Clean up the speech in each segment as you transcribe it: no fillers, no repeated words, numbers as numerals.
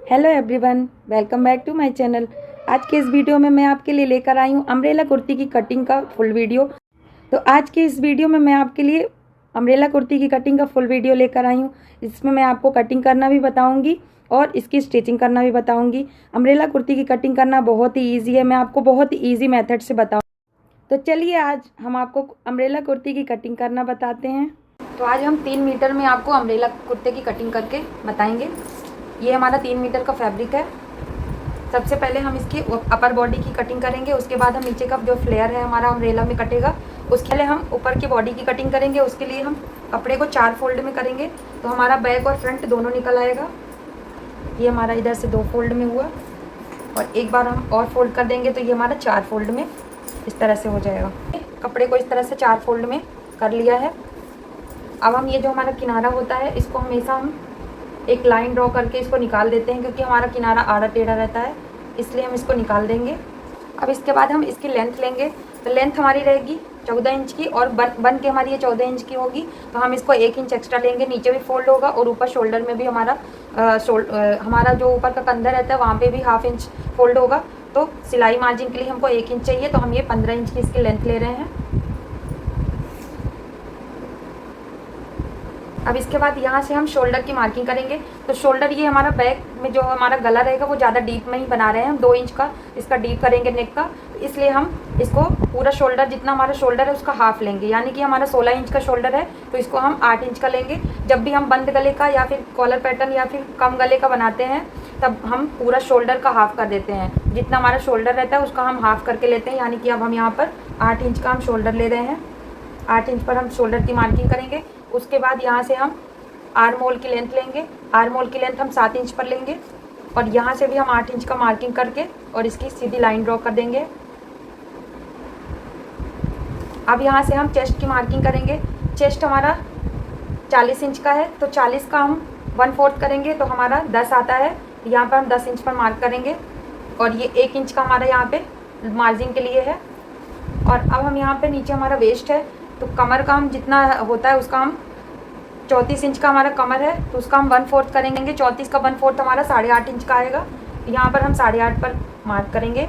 Hello everyone, welcome back to my channel. आज के इस वीडियो में मैं आपके लिए लेकर आई हूँ अम्ब्रेला कुर्ती की कटिंग का फुल वीडियो। तो आज के इस वीडियो में मैं आपके लिए अम्ब्रेला कुर्ती की कटिंग का फुल वीडियो लेकर आई हूँ। इसमें मैं आपको कटिंग करना भी बताऊँगी और इसकी स्टिचिंग करना भी बताऊँगी। अम्ब्रेला कुर्ती की कटिंग करना बहुत ही ईजी है, मैं आपको बहुत ही ईजी मेथड से बताऊँ। तो चलिए आज हम आपको अम्ब्रेला कुर्ती की कटिंग करना बताते हैं। तो आज हम 3 मीटर में आपको अम्ब्रेला कुर्ते की कटिंग करके बताएंगे। ये हमारा 3 मीटर का फैब्रिक है। सबसे पहले हम इसकी अपर बॉडी की कटिंग करेंगे, उसके बाद हम नीचे का जो फ्लेयर है हमारा अम्ब्रेला में कटेगा, उसके लिए हम ऊपर की बॉडी की कटिंग करेंगे। उसके लिए हम कपड़े को 4 फोल्ड में करेंगे, तो हमारा बैक और फ्रंट दोनों निकल आएगा। ये हमारा इधर से 2 फोल्ड में हुआ और एक बार हम और फोल्ड कर देंगे तो ये हमारा 4 फोल्ड में इस तरह से हो जाएगा। कपड़े को इस तरह से 4 फोल्ड में कर लिया है। अब हम ये जो हमारा किनारा होता है इसको हमेशा हम एक लाइन ड्रॉ करके इसको निकाल देते हैं, क्योंकि हमारा किनारा आड़ा टेढ़ा रहता है, इसलिए हम इसको निकाल देंगे। अब इसके बाद हम इसकी लेंथ लेंगे। तो लेंथ हमारी रहेगी 14 इंच की और बन के हमारी ये 14 इंच की होगी। तो हम इसको 1 इंच एक्स्ट्रा लेंगे, नीचे भी फोल्ड होगा और ऊपर शोल्डर में भी हमारा जो ऊपर का कंधा रहता है वहाँ पे भी ½ इंच फोल्ड होगा। तो सिलाई मार्जिन के लिए हमको 1 इंच चाहिए, तो हम ये 15 इंच की इसकी लेंथ ले रहे हैं। अब इसके बाद यहाँ से हम शोल्डर की मार्किंग करेंगे। तो शोल्डर ये हमारा बैक में जो हमारा गला रहेगा वो ज़्यादा डीप में ही बना रहे हैं हम, 2 इंच का इसका डीप करेंगे नेक का, इसलिए हम इसको पूरा शोल्डर जितना हमारा शोल्डर है उसका हाफ लेंगे, यानी कि हमारा 16 इंच का शोल्डर है तो इसको हम 8 इंच का लेंगे। जब भी हम बंद गले का या फिर कॉलर पैटर्न या फिर कम गले का बनाते हैं तब हम पूरा शोल्डर का हाफ कर देते हैं। जितना हमारा शोल्डर रहता है उसका हम हाफ करके लेते हैं, यानी कि अब हम यहाँ पर 8 इंच का हम शोल्डर ले रहे हैं। 8 इंच पर हम शोल्डर की मार्किंग करेंगे। उसके बाद यहाँ से हम आर्म होल की लेंथ लेंगे। आर्म होल की लेंथ हम 7 इंच पर लेंगे और यहाँ से भी हम 8 इंच का मार्किंग करके और इसकी सीधी लाइन ड्रॉ कर देंगे। अब यहाँ से हम चेस्ट की मार्किंग करेंगे। चेस्ट हमारा 40 इंच का है, तो 40 का हम 1/4 करेंगे तो हमारा 10 आता है। यहाँ पर हम 10 इंच पर मार्क करेंगे और ये 1 इंच का हमारा यहाँ पे मार्जिन के लिए है। और अब हम यहाँ पे नीचे हमारा वेस्ट है, तो कमर का हम जितना होता है उसका हम 34 इंच का हमारा कमर है तो उसका हम 1/4 करेंगे। 34 का 1/4 हमारा 8.5 इंच का आएगा। यहाँ पर हम 8.5 पर मार्क करेंगे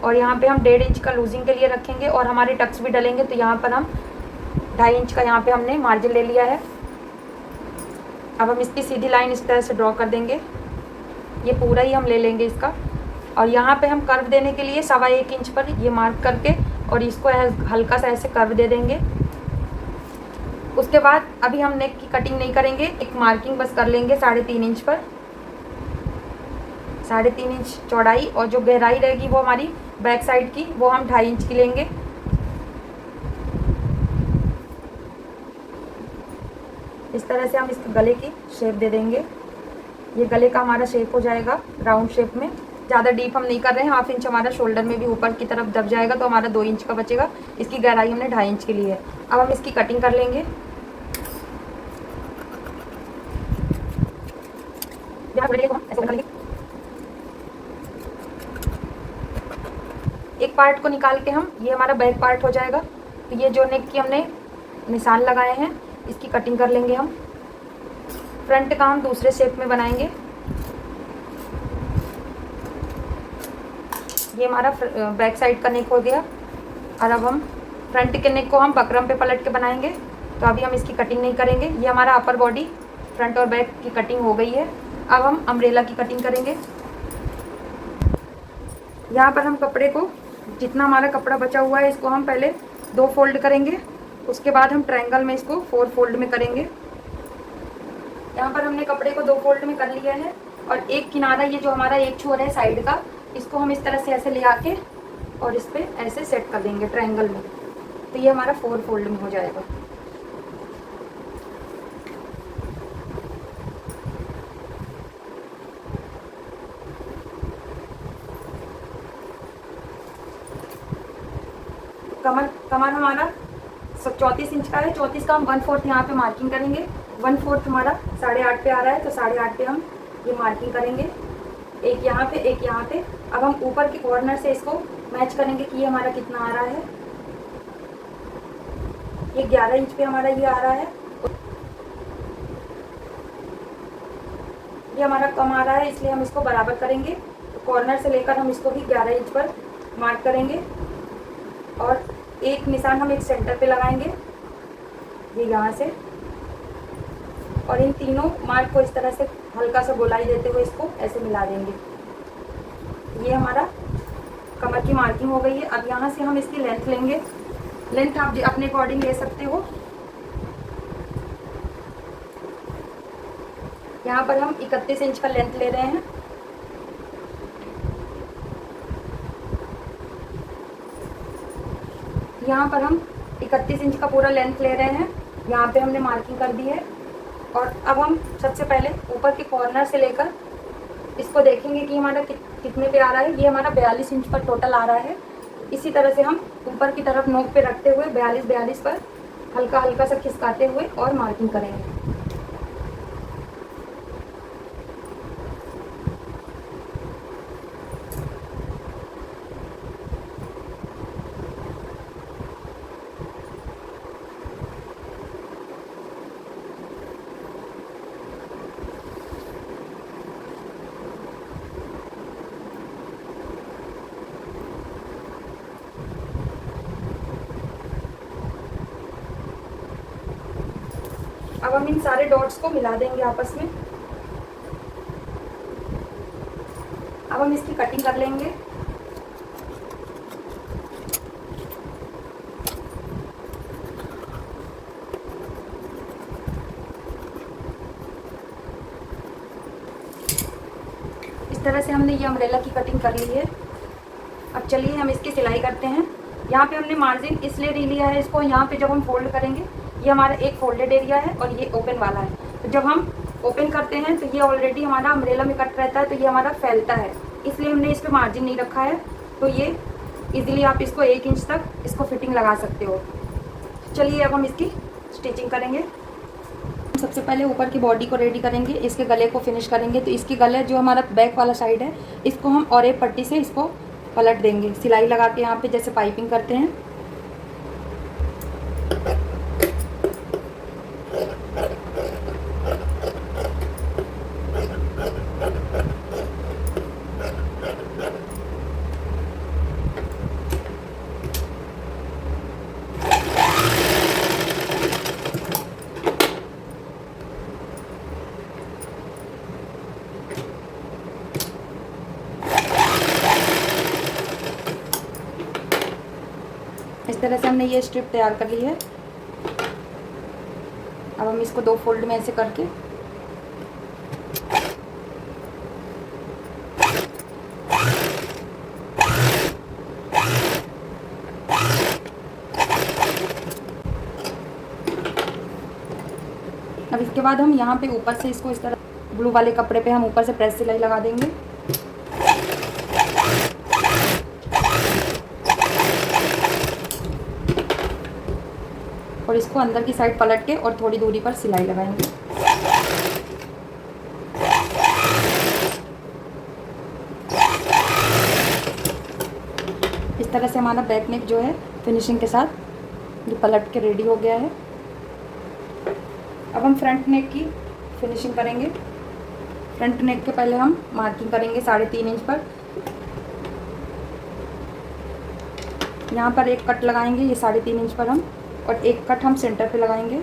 और यहाँ पे हम 1.5 इंच का लूजिंग के लिए रखेंगे और हमारे टक्स भी डलेंगे, तो यहाँ पर हम 2.5 इंच का यहाँ पे हमने मार्जिन ले लिया है। अब हम इसकी सीधी लाइन इस तरह से ड्रॉ कर देंगे, ये पूरा ही हम ले लेंगे इसका। और यहाँ पे हम कर्व देने के लिए 1.25 इंच पर ये मार्क करके और इसको हल्का सा ऐसे कर्व दे देंगे। उसके बाद अभी हम नेक की कटिंग नहीं करेंगे, एक मार्किंग बस कर लेंगे 3.5 इंच पर। 3.5 इंच चौड़ाई और जो गहराई रहेगी वो हमारी बैक साइड की वो हम 2.5 इंच की लेंगे। इस तरह से हम इसके गले की शेप दे देंगे। ये गले का हमारा शेप हो जाएगा राउंड शेप में। ज़्यादा डीप हम नहीं कर रहे हैं, ½ इंच हमारा शोल्डर में भी ऊपर की तरफ दब जाएगा तो हमारा 2 इंच का बचेगा। इसकी गहराई हमने 2.5 इंच की ली है। अब हम इसकी कटिंग कर लेंगे। एक पार्ट को निकाल के हम ये हमारा बैक पार्ट हो जाएगा। तो ये जो नेक की हमने निशान लगाए हैं इसकी कटिंग कर लेंगे हम। फ्रंट का हम दूसरे शेप में बनाएंगे। ये हमारा बैक साइड का नेक हो गया और अब हम फ्रंट के नेक को हम बकरम पे पलट के बनाएंगे, तो अभी हम इसकी कटिंग नहीं करेंगे। ये हमारा अपर बॉडी फ्रंट और बैक की कटिंग हो गई है। अब हम अम्ब्रेला की कटिंग करेंगे। यहाँ पर हम कपड़े को जितना हमारा कपड़ा बचा हुआ है इसको हम पहले 2 फोल्ड करेंगे, उसके बाद हम ट्रायंगल में इसको 4 फोल्ड में करेंगे। यहाँ पर हमने कपड़े को 2 फोल्ड में कर लिया है और एक किनारा ये जो हमारा एक छोर है साइड का, इसको हम इस तरह से ऐसे ले आके और इस पर ऐसे सेट कर देंगे ट्रायंगल में, तो ये हमारा 4 फोल्ड में हो जाएगा। कमर हमारा 34 इंच का है, 34 का हम 1/4 यहाँ पे मार्किंग करेंगे। 1/4 हमारा 8.5 पे आ रहा है, तो 8.5 पे हम ये मार्किंग करेंगे, एक यहाँ पे एक यहाँ पे। अब हम ऊपर के कॉर्नर से इसको मैच करेंगे कि ये हमारा कितना आ रहा है। ये 11 इंच पे हमारा ये आ रहा है। ये हमारा कम आ रहा है, इसलिए हम इसको बराबर करेंगे। तो कॉर्नर से लेकर हम इसको भी 11 इंच पर मार्क करेंगे और एक निशान हम एक सेंटर पे लगाएंगे, ये यहाँ से, और इन तीनों मार्क को इस तरह से हल्का सा गोलाई देते हुए इसको ऐसे मिला देंगे। ये हमारा कमर की मार्किंग हो गई है। अब यहाँ से हम इसकी लेंथ लेंगे। लेंथ आप अपने अकॉर्डिंग ले सकते हो। यहाँ पर हम 31 इंच का लेंथ ले रहे हैं। यहाँ पर हम 31 इंच का पूरा लेंथ ले रहे हैं। यहाँ पे हमने मार्किंग कर दी है। और अब हम सबसे पहले ऊपर के कॉर्नर से लेकर इसको देखेंगे कि हमारा कितने पे आ रहा है। ये हमारा 42 इंच पर टोटल आ रहा है। इसी तरह से हम ऊपर की तरफ नोक पे रखते हुए 42 पर हल्का हल्का सा खिसकाते हुए और मार्किंग करेंगे। अब हम इन सारे डॉट्स को मिला देंगे आपस में। अब हम इसकी कटिंग कर लेंगे। इस तरह से हमने ये अम्ब्रेला की कटिंग कर ली है। अब चलिए हम इसकी सिलाई करते हैं। यहाँ पे हमने मार्जिन इसलिए नहीं लिया है इसको, यहाँ पे जब हम फोल्ड करेंगे ये हमारा एक फोल्डेड एरिया है और ये ओपन वाला है। तो जब हम ओपन करते हैं तो ये ऑलरेडी हमारा अम्ब्रेला में कट रहता है, तो ये हमारा फैलता है, इसलिए हमने इस पर मार्जिन नहीं रखा है। तो ये इजीली आप इसको 1 इंच तक इसको फिटिंग लगा सकते हो। चलिए अब हम इसकी स्टिचिंग करेंगे। सबसे पहले ऊपर की बॉडी को रेडी करेंगे, इसके गले को फिनिश करेंगे। तो इसकी गले जो हमारा बैक वाला साइड है इसको हम और एक पट्टी से इसको पलट देंगे, सिलाई लगा के यहाँ पे जैसे पाइपिंग करते हैं। इस तरह से हमने ये स्ट्रिप तैयार कर ली है। अब हम इसको 2 फोल्ड में ऐसे करके अब इसके बाद हम यहाँ पे ऊपर से इसको इस तरह ब्लू वाले कपड़े पे हम ऊपर से प्रेस सिलाई लगा देंगे। और इसको अंदर की साइड पलट के और थोड़ी दूरी पर सिलाई लगाएंगे। इस तरह से हमारा बैक नेक जो है फिनिशिंग के साथ ये पलट के रेडी हो गया है। अब हम फ्रंट नेक की फिनिशिंग करेंगे। फ्रंट नेक के पहले हम मार्किंग करेंगे 3.5 इंच पर। यहाँ पर एक कट लगाएंगे, ये 3.5 इंच पर हम, और एक कट हम सेंटर पे लगाएंगे।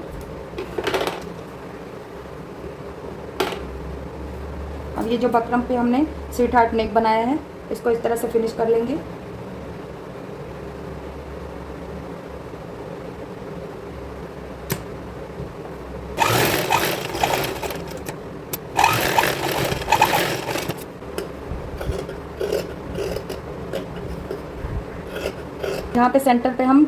अब ये जो बकरम पे हमने स्वीट हार्ट नेक बनाया है इसको इस तरह से फिनिश कर लेंगे। यहाँ पे सेंटर पे हम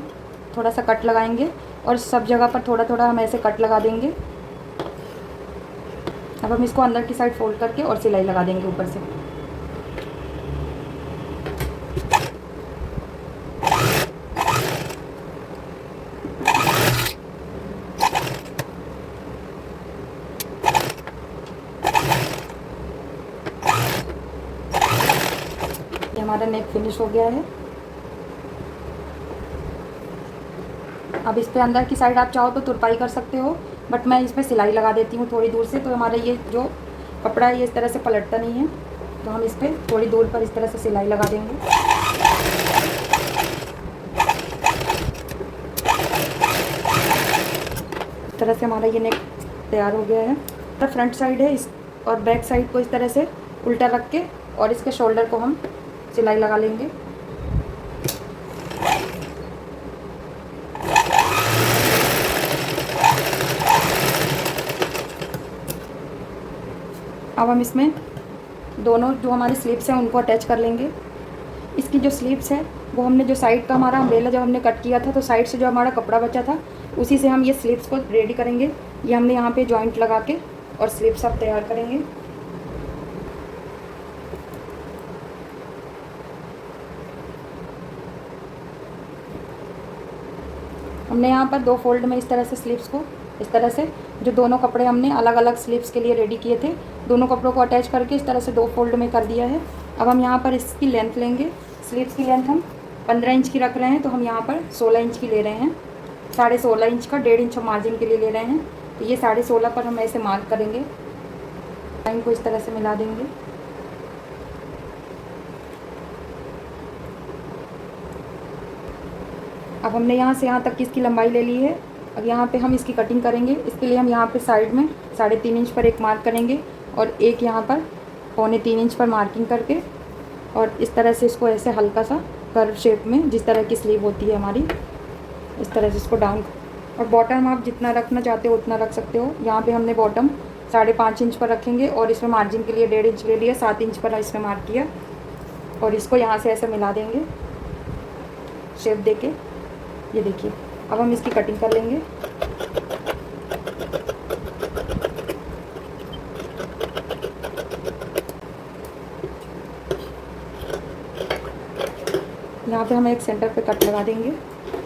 थोड़ा सा कट लगाएंगे और सब जगह पर थोड़ा थोड़ा हम ऐसे कट लगा देंगे। अब हम इसको अंदर की साइड फोल्ड करके और सिलाई लगा देंगे ऊपर से। ये हमारा नेक फिनिश हो गया है। अब इस पे अंदर की साइड आप चाहो तो तुरपाई कर सकते हो, बट मैं इस पर सिलाई लगा देती हूँ थोड़ी दूर से। तो हमारा ये जो कपड़ा ये इस तरह से पलटता नहीं है, तो हम इस पर थोड़ी दूर पर इस तरह से सिलाई लगा देंगे। इस तरह से हमारा ये नेक तैयार हो गया है। तो फ्रंट साइड है इस और बैक साइड को इस तरह से उल्टा रख के और इसके शोल्डर को हम सिलाई लगा लेंगे। अब हम इसमें दोनों जो हमारे स्लीव्स हैं उनको अटैच कर लेंगे। इसकी जो स्लीव्स है वो हमने जो साइड का हमारा अम्ब्रेला जब हमने कट किया था, तो साइड से जो हमारा कपड़ा बचा था उसी से हम ये स्लीव्स को रेडी करेंगे। ये हमने यहाँ पे जॉइंट लगा के और स्लीव्स अब तैयार करेंगे। हमने यहाँ पर 2 फोल्ड में इस तरह से स्लीव्स को इस तरह से जो दोनों कपड़े हमने अलग अलग स्लीव्स के लिए रेडी किए थे, दोनों कपड़ों को अटैच करके इस तरह से 2 फोल्ड में कर दिया है। अब हम यहाँ पर इसकी लेंथ लेंगे। स्लीव्स की लेंथ हम 15 इंच की रख रहे हैं, तो हम यहाँ पर 16 इंच की ले रहे हैं। 16.5 इंच का 1.5 इंच हम मार्जिन के लिए ले रहे हैं, तो ये 16.5 पर हम ऐसे मार्क करेंगे। लाइन को इस तरह से मिला देंगे। अब हमने यहाँ से यहाँ तक की इसकी लंबाई ले ली है। अब यहाँ पे हम इसकी कटिंग करेंगे। इसके लिए हम यहाँ पे साइड में 3.5 इंच पर एक मार्क करेंगे और एक यहाँ पर 2.25 इंच पर मार्किंग करके और इस तरह से इसको ऐसे हल्का सा कर्व शेप में, जिस तरह की स्लीव होती है हमारी, इस तरह से इसको डाउन। और बॉटम आप जितना रखना चाहते हो उतना रख सकते हो। यहाँ पे हमने बॉटम 5.5 इंच पर रखेंगे और इसमें मार्जिन के लिए 1.5 इंच ले लिया, 7 इंच पर इसमें मार्क किया और इसको यहाँ से ऐसे मिला देंगे शेप देके। ये देखिए, अब हम इसकी कटिंग कर लेंगे। यहाँ पे हम एक सेंटर पे कट लगा देंगे।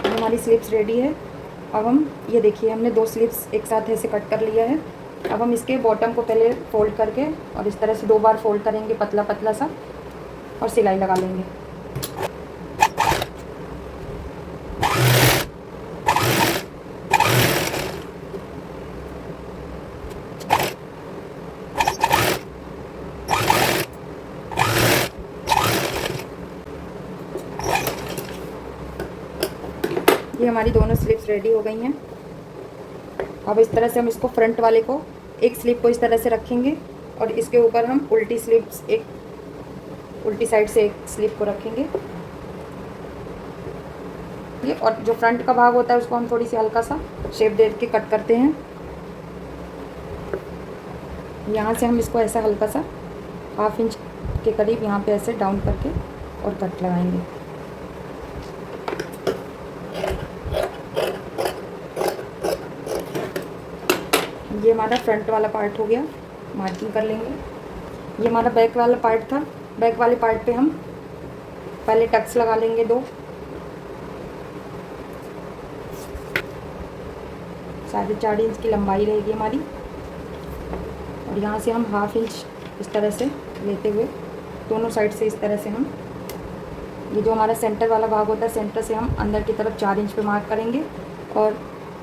हमारी स्लीव्स रेडी है। अब हम ये देखिए, हमने 2 स्लीव्स एक साथ ऐसे कट कर लिया है। अब हम इसके बॉटम को पहले फोल्ड करके और इस तरह से 2 बार फोल्ड करेंगे पतला पतला सा और सिलाई लगा लेंगे। ये हमारी दोनों स्लीव्स रेडी हो गई हैं। अब इस तरह से हम इसको फ्रंट वाले को एक स्लीव को इस तरह से रखेंगे और इसके ऊपर हम उल्टी साइड से एक स्लीव को रखेंगे। ये और जो फ्रंट का भाग होता है उसको हम थोड़ी सी हल्का सा शेप दे के कट करते हैं। यहाँ से हम इसको ऐसा हल्का सा 1/2 इंच के करीब यहाँ पे ऐसे डाउन करके और कट लगाएंगे। ये हमारा फ्रंट वाला पार्ट हो गया, मार्किंग कर लेंगे। ये हमारा बैक वाला पार्ट था। बैक वाले पार्ट पे हम पहले टक्स लगा लेंगे 2। 4.5 इंच की लंबाई रहेगी हमारी और यहाँ से हम 1/2 इंच इस तरह से लेते हुए दोनों साइड से इस तरह से हम ये जो हमारा सेंटर वाला भाग होता है, सेंटर से हम अंदर की तरफ 4 इंच पे मार्क करेंगे और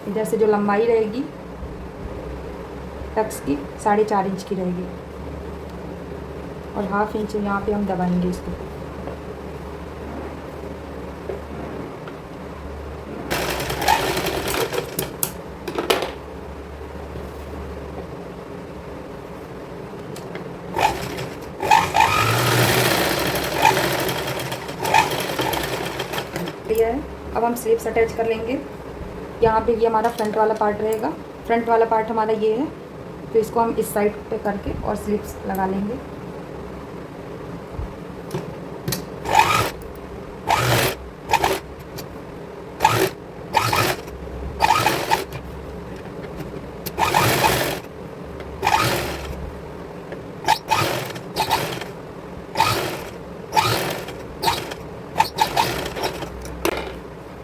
इधर से जो लंबाई रहेगी टक्स की 4.5 इंच की रहेगी और 1/2 इंच यहाँ पे हम दबाएंगे इसको। है अब हम स्लीव्स अटैच कर लेंगे। यहाँ पे ये हमारा फ्रंट वाला पार्ट रहेगा। फ्रंट वाला पार्ट हमारा ये है, तो इसको हम इस साइड पे करके और स्लीव्स लगा लेंगे।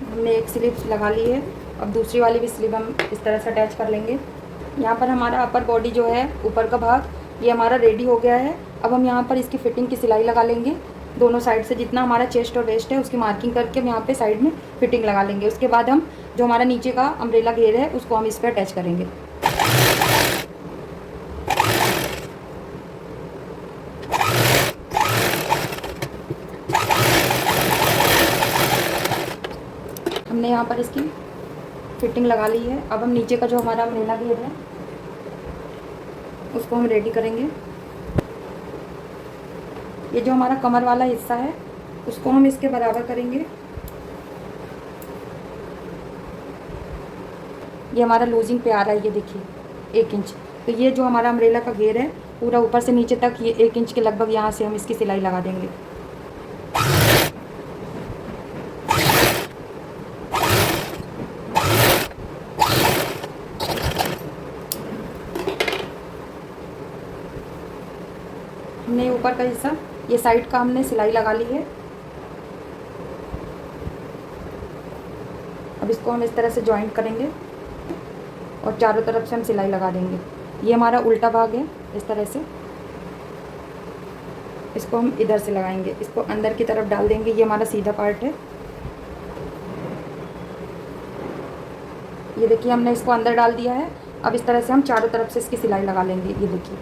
हमने एक स्लीव लगा ली है, अब दूसरी वाली भी स्लीव हम इस तरह से अटैच कर लेंगे। यहाँ पर हमारा अपर बॉडी जो है, ऊपर का भाग, ये हमारा रेडी हो गया है। अब हम यहाँ पर इसकी फिटिंग की सिलाई लगा लेंगे। दोनों साइड से जितना हमारा चेस्ट और वेस्ट है उसकी मार्किंग करके हम यहाँ पे साइड में फिटिंग लगा लेंगे। उसके बाद हम जो हमारा नीचे का अम्ब्रेला घेर है उसको हम इस पर अटैच करेंगे। हमने यहाँ पर इसकी फिटिंग लगा ली है। अब हम नीचे का जो हमारा अम्ब्रेला घेर है उसको हम रेडी करेंगे। ये जो हमारा कमर वाला हिस्सा है उसको हम इसके बराबर करेंगे। ये हमारा लूजिंग पे आ रहा है, ये देखिए 1 इंच। तो ये जो हमारा अम्ब्रेला का घेर है पूरा ऊपर से नीचे तक ये 1 इंच के लगभग यहाँ से हम इसकी सिलाई लगा देंगे। हमने ऊपर का हिस्सा, ये साइड का हमने सिलाई लगा ली है। अब इसको हम इस तरह से जॉइंट करेंगे और चारों तरफ से हम सिलाई लगा देंगे। ये हमारा उल्टा भाग है, इस तरह से इसको हम इधर से लगाएंगे, इसको अंदर की तरफ डाल देंगे। ये हमारा सीधा पार्ट है। ये देखिए हमने इसको अंदर डाल दिया है। अब इस तरह से हम चारों तरफ से इसकी सिलाई लगा लेंगे। ये देखिए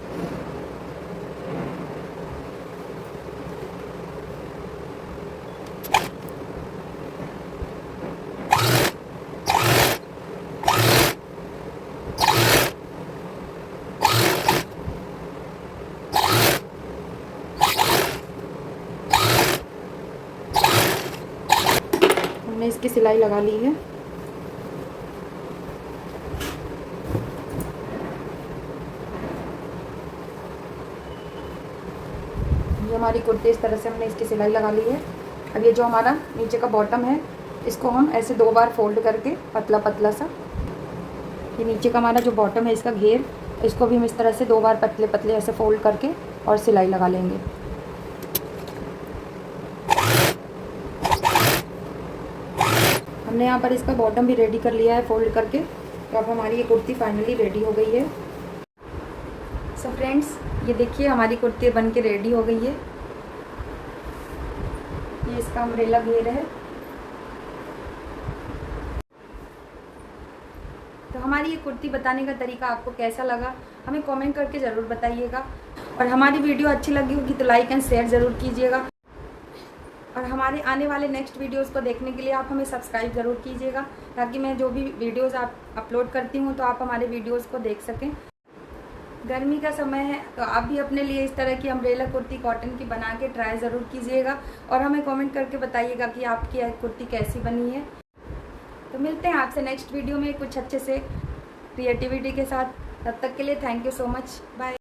हमने इसकी सिलाई लगा ली है। ये हमारी कुर्ती इस तरह से हमने इसकी सिलाई लगा ली है। अब ये जो हमारा नीचे का बॉटम है इसको हम ऐसे 2 बार फोल्ड करके पतला पतला सा, ये नीचे का हमारा जो बॉटम है इसका घेर, इसको भी हम इस तरह से 2 बार पतले पतले ऐसे फोल्ड करके और सिलाई लगा लेंगे। हमने यहाँ पर इसका बॉटम भी रेडी कर लिया है फोल्ड करके। तो अब हमारी ये कुर्ती फाइनली रेडी हो गई है। सो फ्रेंड्स, ये देखिए हमारी कुर्ती बन के रेडी हो गई है। ये इसका अम्ब्रेला घेर है। तो हमारी ये कुर्ती बताने का तरीका आपको कैसा लगा हमें कमेंट करके ज़रूर बताइएगा। और हमारी वीडियो अच्छी लगी होगी तो लाइक एंड शेयर ज़रूर कीजिएगा। और हमारे आने वाले नेक्स्ट वीडियोस को देखने के लिए आप हमें सब्सक्राइब ज़रूर कीजिएगा, ताकि मैं जो भी वीडियोस आप अपलोड करती हूँ तो आप हमारे वीडियोस को देख सकें। गर्मी का समय है तो आप भी अपने लिए इस तरह की अम्ब्रेला कुर्ती कॉटन की बना के ट्राई ज़रूर कीजिएगा और हमें कमेंट करके बताइएगा कि आपकी यह कुर्ती कैसी बनी है। तो मिलते हैं आपसे नेक्स्ट वीडियो में कुछ अच्छे से क्रिएटिविटी के साथ। तब तक के लिए thank you so much, bye.